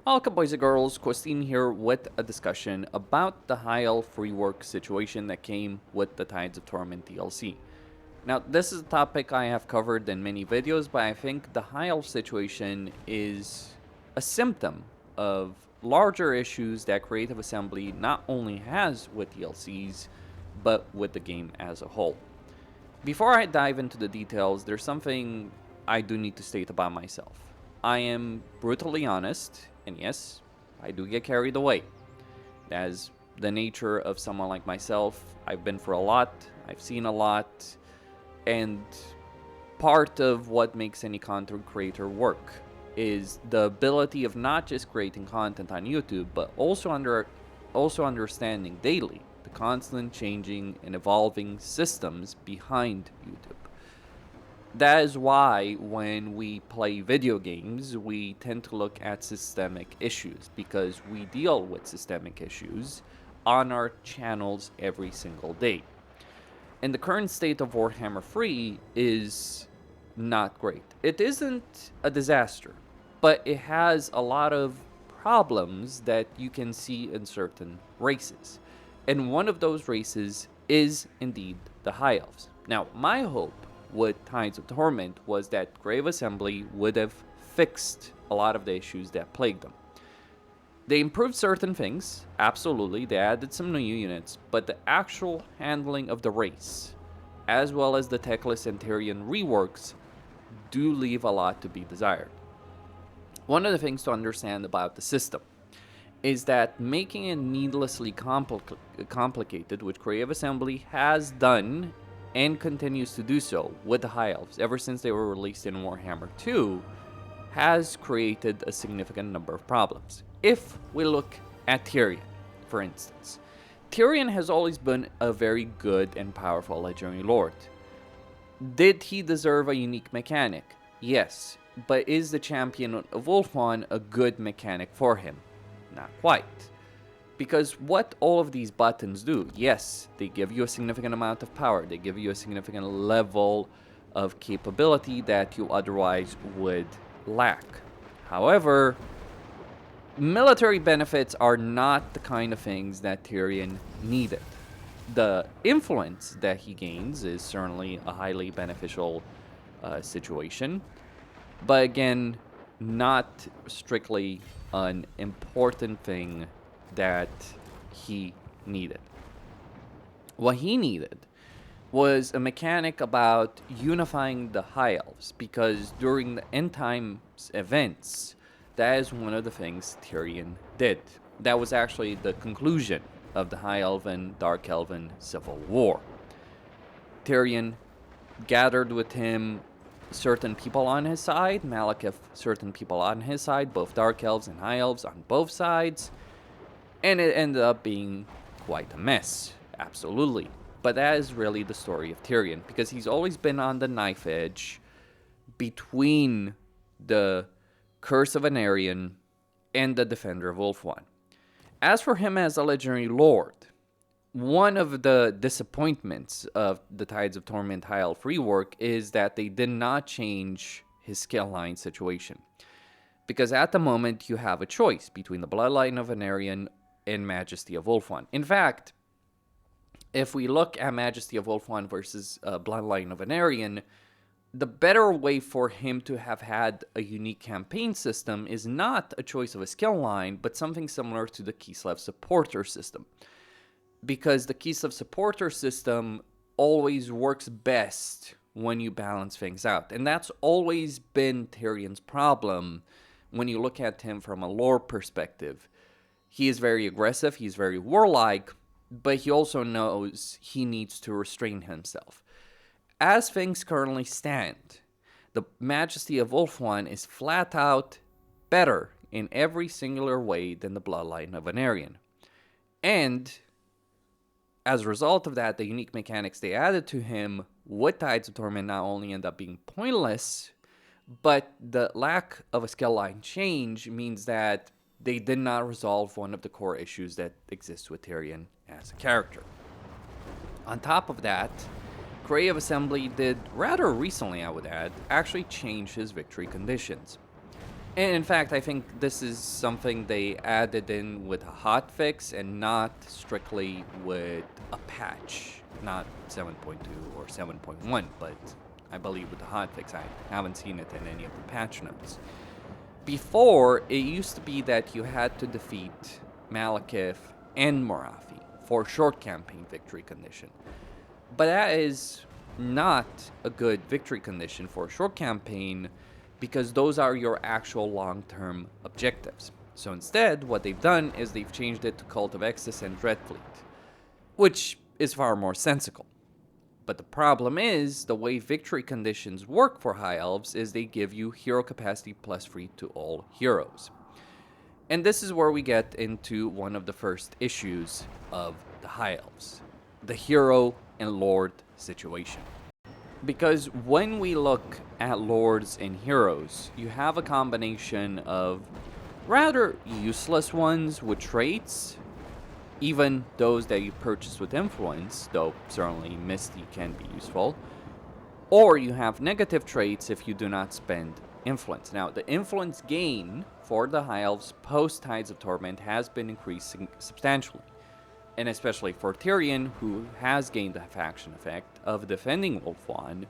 Welcome boys and girls, Christine here with a discussion about the High Elf Rework situation that came with the Tides of Torment DLC. Now this is a topic I have covered in many videos, but I think the High Elf situation is a symptom of larger issues that Creative Assembly not only has with DLCs, but with the game as a whole. Before I dive into the details, there's something I do need to state about myself. I am brutally honest, and yes, I do get carried away. As the nature of someone like myself, I've been through a lot, I've seen a lot, and part of what makes any content creator work is the ability of not just creating content on YouTube, but also understanding daily the constant changing and evolving systems behind YouTube. That is why when we play video games, we tend to look at systemic issues, because we deal with systemic issues on our channels every single day. And the current state of Warhammer 3 is not great. It isn't a disaster, but it has a lot of problems that you can see in certain races. And one of those races is indeed the High Elves. Now, my hope with Tides of Torment was that Creative Assembly would have fixed a lot of the issues that plagued them. They improved certain things, absolutely, they added some new units, but the actual handling of the race, as well as the Teclis and Tyrion reworks, do leave a lot to be desired. One of the things to understand about the system is that making it needlessly complicated, which Creative Assembly has done and continues to do so with the High Elves ever since they were released in Warhammer 2, has created a significant number of problems. If we look at Tyrion, for instance, Tyrion has always been a very good and powerful legendary lord. Did he deserve a unique mechanic? Yes, but is the champion of Ulthuan a good mechanic for him? Not quite. Because what all of these buttons do, yes, they give you a significant amount of power, they give you a significant level of capability that you otherwise would lack. However, military benefits are not the kind of things that Tyrion needed. The influence that he gains is certainly a highly beneficial situation, but again, not strictly an important thing that he needed. What he needed was a mechanic about unifying the High Elves, because during the end times events, that is one of the things Tyrion did. That was actually the conclusion of the High Elven Dark Elven Civil War. Tyrion gathered with him certain people on his side, Malekith certain people on his side, both Dark Elves and High Elves on both sides, and it ended up being quite a mess, absolutely. But that is really the story of Tyrion, because he's always been on the knife edge between the Curse of Anarion and the Defender of Ulthuan. As for him as a legendary lord, one of the disappointments of the Tides of Torment High Elf Rework is that they did not change his skill line situation. Because at the moment, you have a choice between the Bloodline of Anarion and Majesty of Ulthuan. In fact, if we look at Majesty of Ulthuan versus Bloodline of Anarion, the better way for him to have had a unique campaign system is not a choice of a skill line, but something similar to the Kislev supporter system. Because the Kislev supporter system always works best when you balance things out. And that's always been Tyrion's problem when you look at him from a lore perspective. He is very aggressive, he's very warlike, but he also knows he needs to restrain himself. As things currently stand, the Majesty of Ulthuan is flat out better in every singular way than the Bloodline of Anarion. And as a result of that, the unique mechanics they added to him with Tides of Torment not only end up being pointless, but the lack of a skill line change means that they did not resolve one of the core issues that exists with Tyrion as a character. On top of that, Creative Assembly did, rather recently I would add, actually change his victory conditions. And in fact, I think this is something they added in with a hotfix and not strictly with a patch. Not 7.2 or 7.1, but I believe with the hotfix. I haven't seen it in any of the patch notes. Before, it used to be that you had to defeat Malekith and Morathi for short campaign victory condition. But that is not a good victory condition for a short campaign because those are your actual long-term objectives. So instead, what they've done is they've changed it to Cult of Exodus and Dreadfleet, which is far more sensical. But the problem is, the way victory conditions work for High Elves is they give you hero capacity +3 to all heroes. And this is where we get into one of the first issues of the High Elves, the hero and lord situation. Because when we look at lords and heroes, you have a combination of rather useless ones with traits, even those that you purchase with influence, though certainly Misty can be useful, or you have negative traits if you do not spend influence. Now, the influence gain for the High Elves post Tides of Torment has been increasing substantially, and especially for Tyrion, who has gained the faction effect of defending Ulthuan,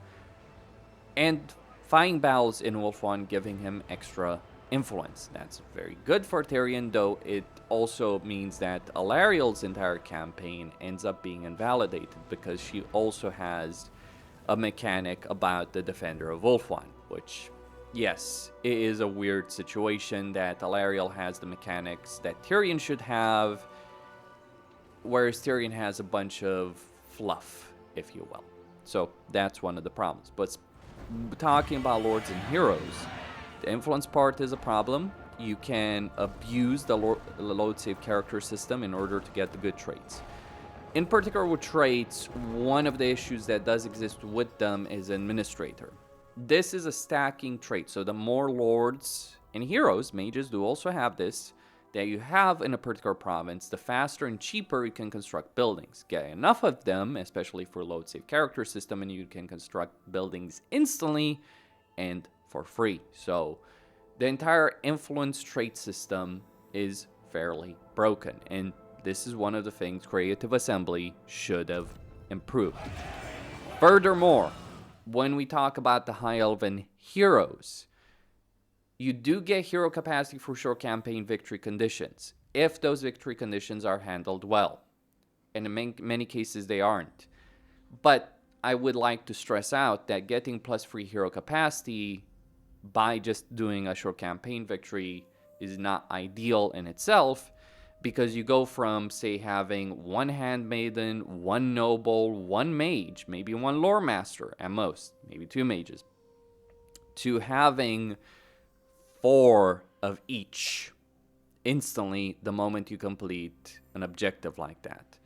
and fighting battles in Ulthuan giving him extra influence. That's very good for Tyrion, though it also means that Alariel's entire campaign ends up being invalidated because she also has a mechanic about the Defender of Ulthuan, which, yes, it is a weird situation that Alariel has the mechanics that Tyrion should have, whereas Tyrion has a bunch of fluff, if you will. So that's one of the problems. But talking about lords and heroes, the influence part is a problem. You can abuse the load save character system in order to get the good traits. In particular with traits, one of the issues that does exist with them is Administrator. This is a stacking trait, so the more lords and heroes, mages do also have this, that you have in a particular province, the faster and cheaper you can construct buildings. Get enough of them, especially for load save character system, and you can construct buildings instantly and for free. So the entire influence trait system is fairly broken, and this is one of the things Creative Assembly should have improved. Furthermore, when we talk about the High Elven heroes, you do get hero capacity for short campaign victory conditions, if those victory conditions are handled well. And in many cases, they aren't. But I would like to stress out that getting +3 hero capacity by just doing a short campaign victory is not ideal in itself, because you go from, say, having one handmaiden, one noble, one mage, maybe one lore master at most, maybe 2 mages, to having 4 of each instantly the moment you complete an objective like that.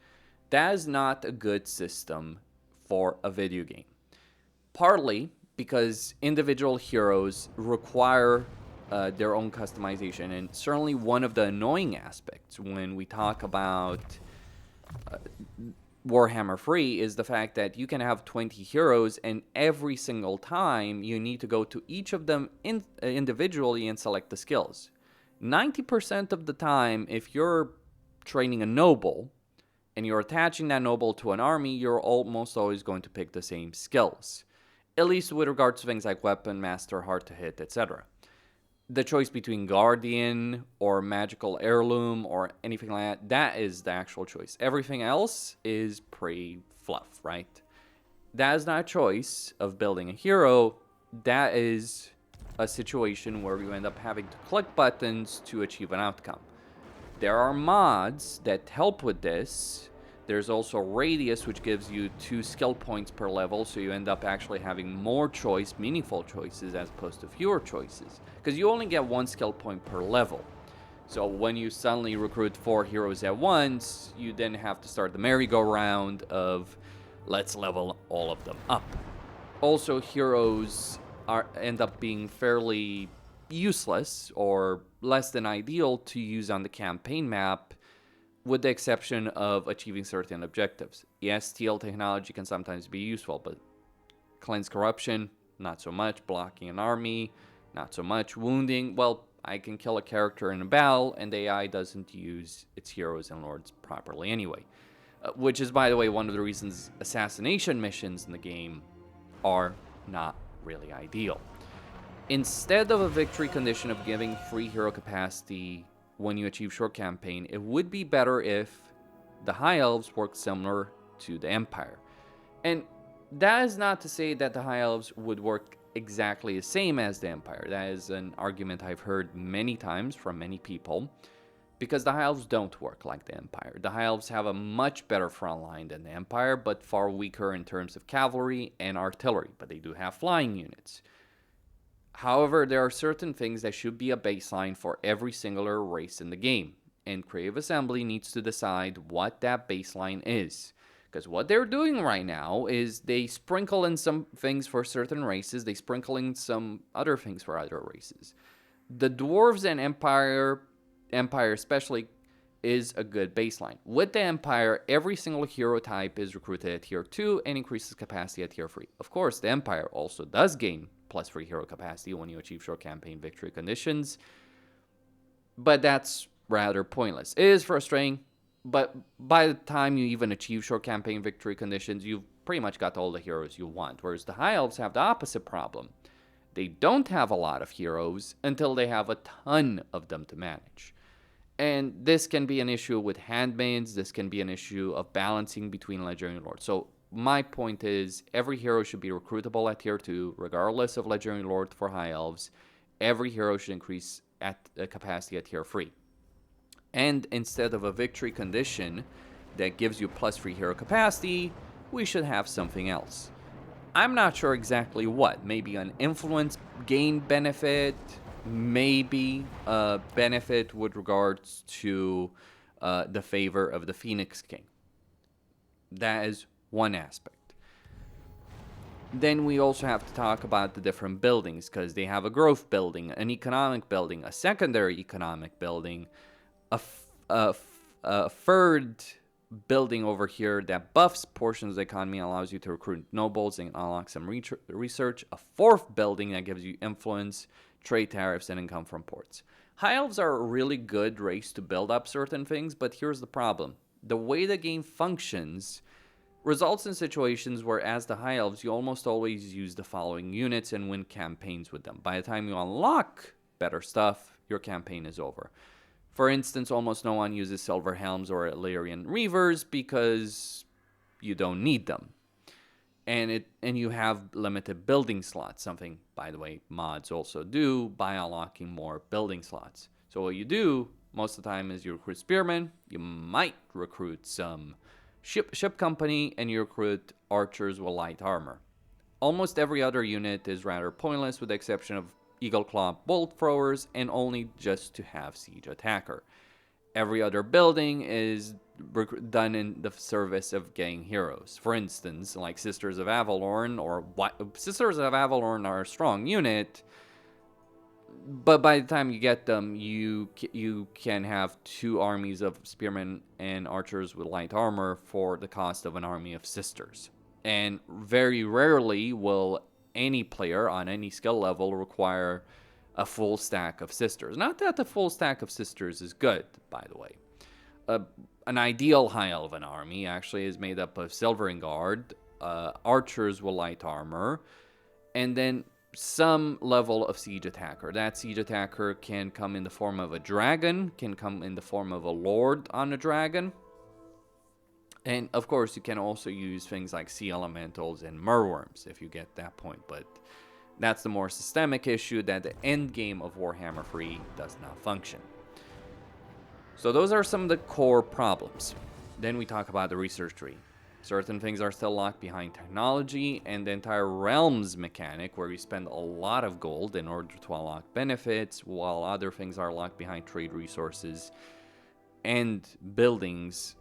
That is not a good system for a video game. Partly because individual heroes require their own customization, and certainly one of the annoying aspects when we talk about Warhammer 3 is the fact that you can have 20 heroes, and every single time you need to go to each of them individually and select the skills. 90% of the time, if you're training a noble and you're attaching that noble to an army, you're almost always going to pick the same skills, at least with regards to things like weapon, master, hard to hit, etc. The choice between Guardian or Magical Heirloom or anything like that, that is the actual choice. Everything else is pretty fluff, right? That is not a choice of building a hero. That is a situation where you end up having to click buttons to achieve an outcome. There are mods that help with this. There's also Radius, which gives you 2 skill points per level, so you end up actually having more choice, meaningful choices, as opposed to fewer choices. Because you only get 1 skill point per level. So when you suddenly recruit 4 heroes at once, you then have to start the merry-go-round of, let's level all of them up. Also, heroes end up being fairly useless, or less than ideal to use on the campaign map, with the exception of achieving certain objectives. Yes, steal technology can sometimes be useful, but cleanse corruption, not so much. Blocking an army, not so much. Wounding, well, I can kill a character in a battle, and the AI doesn't use its heroes and lords properly anyway. Which is, by the way, one of the reasons assassination missions in the game are not really ideal. Instead of a victory condition of giving free hero capacity when you achieve short campaign, it would be better if the High Elves worked similar to the Empire. And that is not to say that the High Elves would work exactly the same as the Empire. That is an argument I've heard many times from many people, because the High Elves don't work like the Empire. The High Elves have a much better front line than the Empire, but far weaker in terms of cavalry and artillery, but they do have flying units. However, there are certain things that should be a baseline for every singular race in the game, and Creative Assembly needs to decide what that baseline is. Because what they're doing right now is they sprinkle in some things for certain races, they sprinkle in some other things for other races. The Dwarves and Empire especially, is a good baseline. With the Empire, every single hero type is recruited at tier 2 and increases capacity at tier 3. Of course, the Empire also does gain plus 3 hero capacity when you achieve short campaign victory conditions, but that's rather pointless. It is frustrating, but by the time you even achieve short campaign victory conditions, you've pretty much got all the heroes you want, whereas the High Elves have the opposite problem. They don't have a lot of heroes until they have a ton of them to manage. And this can be an issue with handmaids, this can be an issue of balancing between Legendary Lords. So my point is, every hero should be recruitable at tier 2, regardless of Legendary Lord for High Elves. Every hero should increase at capacity at tier 3. And instead of a victory condition that gives you plus 3 hero capacity, we should have something else. I'm not sure exactly what. Maybe an influence gain benefit, maybe a benefit with regards to the favor of the Phoenix King. That is one aspect. Then we also have to talk about the different buildings, because they have a growth building, an economic building, a secondary economic building, a third building over here that buffs portions of the economy, allows you to recruit nobles and unlock some research, a fourth building that gives you influence, trade tariffs, and income from ports. High Elves are a really good race to build up certain things, but here's the problem. The way the game functions results in situations where, as the High Elves, you almost always use the following units and win campaigns with them. By the time you unlock better stuff, your campaign is over. For instance, almost no one uses Silver Helms or Illyrian Reavers because you don't need them. And you have limited building slots, something, by the way, mods also do by unlocking more building slots. So what you do most of the time is you recruit spearmen, you might recruit some ship company, and you recruit archers with light armor. Almost every other unit is rather pointless, with the exception of Eagle Claw bolt throwers, and only just to have siege attacker. Every other building is done in the service of getting heroes. For instance, like Sisters of Avalorn, Sisters of Avalorn are a strong unit, but by the time you get them, you can have 2 armies of spearmen and archers with light armor for the cost of an army of sisters. And very rarely will any player on any skill level require a full stack of sisters. Not that the full stack of sisters is good, by the way. An ideal High Elven army actually is made up of Silvering Guard, archers with light armor, and then some level of siege attacker. That siege attacker can come in the form of a dragon, can come in the form of a lord on a dragon. And of course, you can also use things like sea elementals and merworms if you get that point, but that's the more systemic issue, that the end game of Warhammer 3 does not function. So those are some of the core problems. Then we talk about the research tree. Certain things are still locked behind technology and the entire realms mechanic, where you spend a lot of gold in order to unlock benefits, while other things are locked behind trade resources and buildings.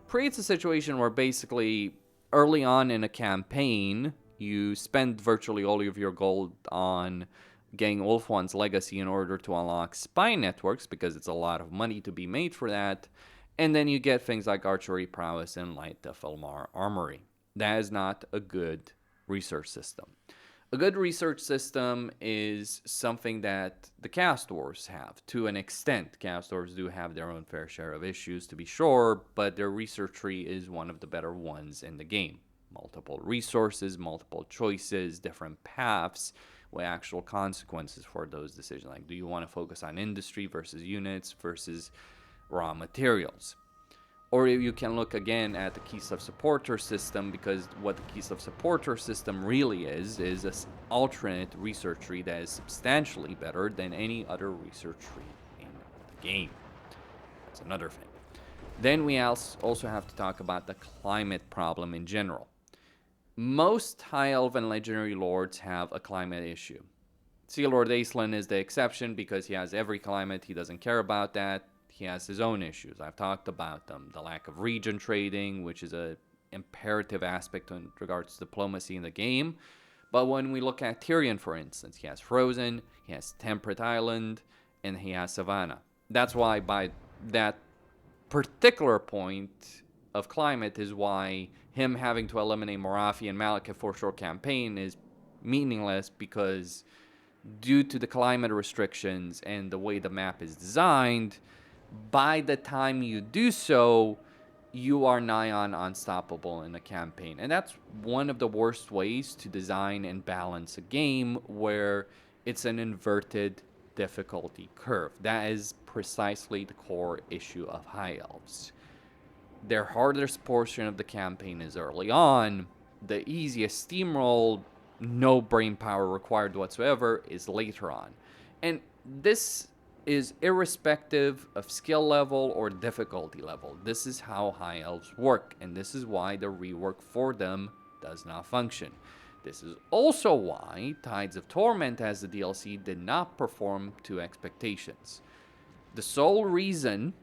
Creates a situation where basically early on in a campaign, you spend virtually all of your gold on getting Ulthuan's legacy in order to unlock spy networks, because it's a lot of money to be made for that. And then you get things like archery prowess and light Felmar armory. That is not a good research system. A good research system is something that the Chaos Dwarves have, to an extent. Chaos Dwarves do have their own fair share of issues, to be sure, but their research tree is one of the better ones in the game. Multiple resources, multiple choices, different paths, with actual consequences for those decisions. Like, do you want to focus on industry versus units versus raw materials? Or you can look again at the Keystone supporter system, because what the Keystone supporter system really is an alternate research tree that is substantially better than any other research tree in the game. That's another thing. Then we also have to talk about the climate problem in general. Most High Elf and Legendary Lords have a climate issue. Sea Lord Aislinn is the exception because he has every climate. He doesn't care about that. He has his own issues. I've talked about them. The lack of region trading, which is an imperative aspect in regards to diplomacy in the game. But when we look at Tyrion, for instance, he has Frozen, he has Temperate Island, and he has Savannah. That's why by that particular point of climate is why him having to eliminate Morathi and Malekith for a short campaign is meaningless, because due to the climate restrictions and the way the map is designed, by the time you do so, you are nigh on unstoppable in a campaign. And that's one of the worst ways to design and balance a game, where it's an inverted difficulty curve. That is precisely the core issue of High Elves. Their hardest portion of the campaign is early on. The easiest steamroll, no brain power required whatsoever, is later on. And this is irrespective of skill level or difficulty level. This is how High Elves work, and this is why the rework for them does not function. This is also why Tides of Torment as the DLC did not perform to expectations. The sole reason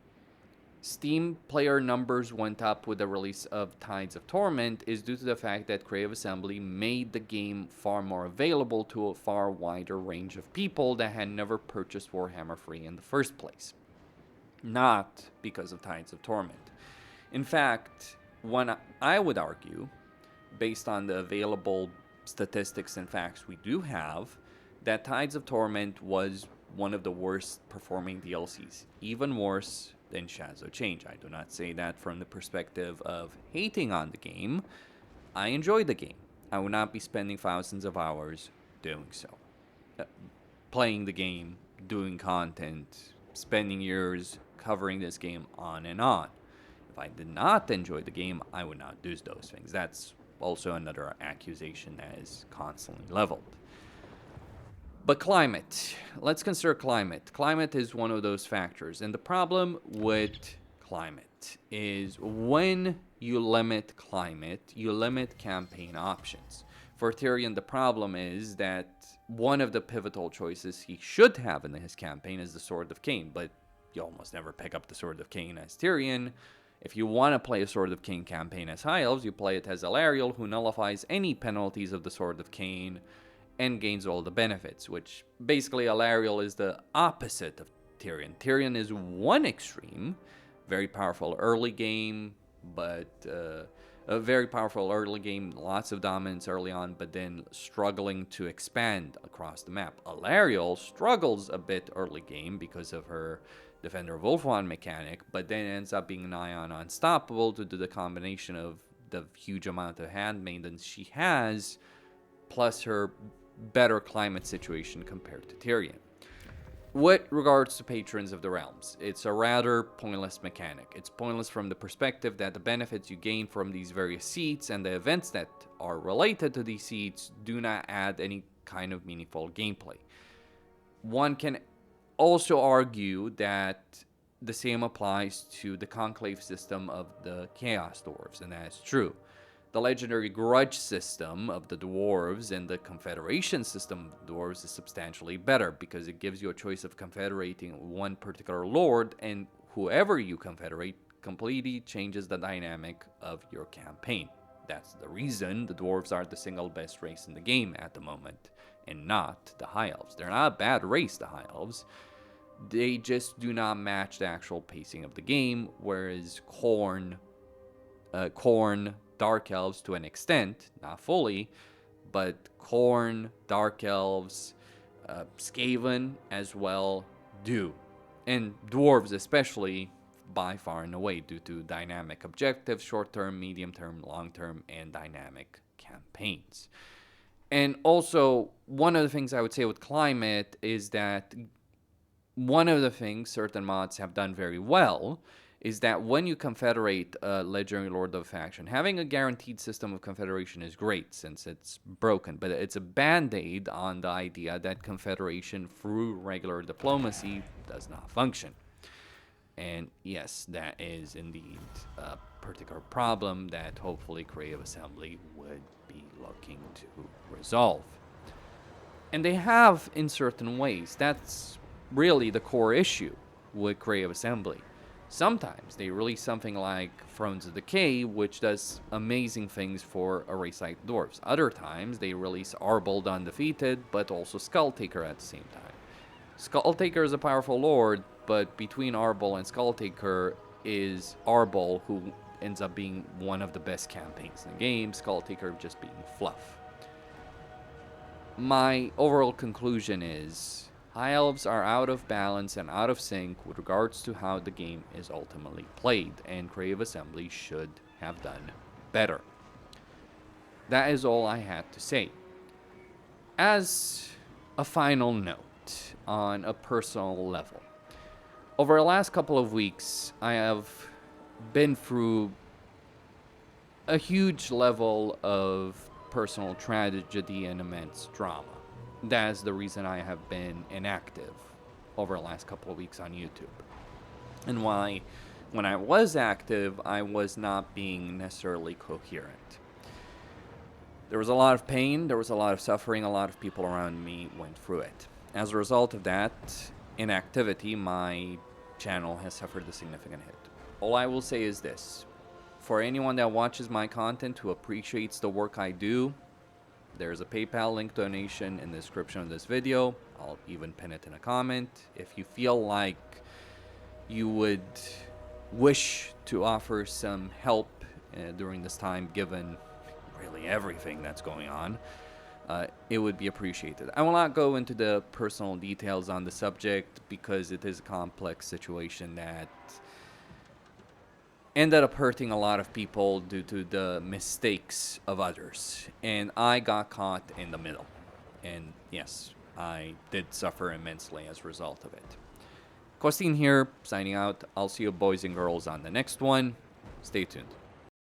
Steam player numbers went up with the release of Tides of Torment is due to the fact that Creative Assembly made the game far more available to a far wider range of people that had never purchased Warhammer Free in the first place. Not because of Tides of Torment. In fact, I would argue, based on the available statistics and facts we do have, that Tides of Torment was one of the worst performing DLCs. Even worse than Shadows of Change. I do not say that from the perspective of hating on the game. I enjoy the game. I would not be spending thousands of hours doing so. Playing the game, doing content, spending years covering this game on and on. If I did not enjoy the game, I would not do those things. That's also another accusation that is constantly leveled. But climate. Let's consider climate. Climate is one of those factors. And the problem with climate is when you limit climate, you limit campaign options. For Tyrion, the problem is that one of the pivotal choices he should have in his campaign is the Sword of Cain. But you almost never pick up the Sword of Cain as Tyrion. If you want to play a Sword of Cain campaign as High Elves, you play it as Alariel, who nullifies any penalties of the Sword of Cain and gains all the benefits, which basically Alariel is the opposite of Tyrion. Tyrion is one extreme, very powerful early game, but a very powerful early game, lots of dominance early on, but then struggling to expand across the map. Alariel struggles a bit early game because of her Defender of Ulthuan mechanic, but then ends up being nigh on unstoppable due to the combination of the huge amount of handmaidens she has, plus her better climate situation compared to Tyrion. With regards to Patrons of the Realms, it's a rather pointless mechanic. It's pointless from the perspective that the benefits you gain from these various seats and the events that are related to these seats do not add any kind of meaningful gameplay. One can also argue that the same applies to the Conclave system of the Chaos Dwarves, and that is true. The legendary grudge system of the dwarves and the confederation system of the dwarves is substantially better because it gives you a choice of confederating one particular lord, and whoever you confederate completely changes the dynamic of your campaign. That's the reason the dwarves are the single best race in the game at the moment, and not the High Elves. They're not a bad race, the High Elves. They just do not match the actual pacing of the game, whereas Khorne, Dark Elves to an extent, not fully, but Khorne, Dark Elves, Skaven as well do. And Dwarves especially, by far and away, due to dynamic objectives, short-term, medium-term, long-term, and dynamic campaigns. And also, one of the things I would say with climate is that one of the things certain mods have done very well is that when you confederate a legendary lord of a faction, having a guaranteed system of confederation is great since it's broken, but it's a band-aid on the idea that confederation through regular diplomacy does not function. And yes, that is indeed a particular problem that hopefully Creative Assembly would be looking to resolve. And they have in certain ways. That's really the core issue with Creative Assembly. Sometimes they release something like Thrones of Decay, which does amazing things for a race like dwarves. Other times they release Arbold Undefeated, but also Skulltaker at the same time. Skulltaker is a powerful lord, but between Arbold and Skulltaker is Arbold, who ends up being one of the best campaigns in the game, Skulltaker just being fluff. My overall conclusion is High Elves are out of balance and out of sync with regards to how the game is ultimately played, and Creative Assembly should have done better. That is all I had to say. As a final note, on a personal level, over the last couple of weeks, I have been through a huge level of personal tragedy and immense drama. That is the reason I have been inactive over the last couple of weeks on YouTube. And why, when I was active, I was not being necessarily coherent. There was a lot of pain, there was a lot of suffering, a lot of people around me went through it. As a result of that inactivity, my channel has suffered a significant hit. All I will say is this. For anyone that watches my content who appreciates the work I do, there's a PayPal link donation in the description of this video. I'll even pin it in a comment. If you feel like you would wish to offer some help during this time, given really everything that's going on, it would be appreciated. I will not go into the personal details on the subject because it is a complex situation that ended up hurting a lot of people due to the mistakes of others. And I got caught in the middle. And yes, I did suffer immensely as a result of it. Costin here, signing out. I'll see you boys and girls on the next one. Stay tuned.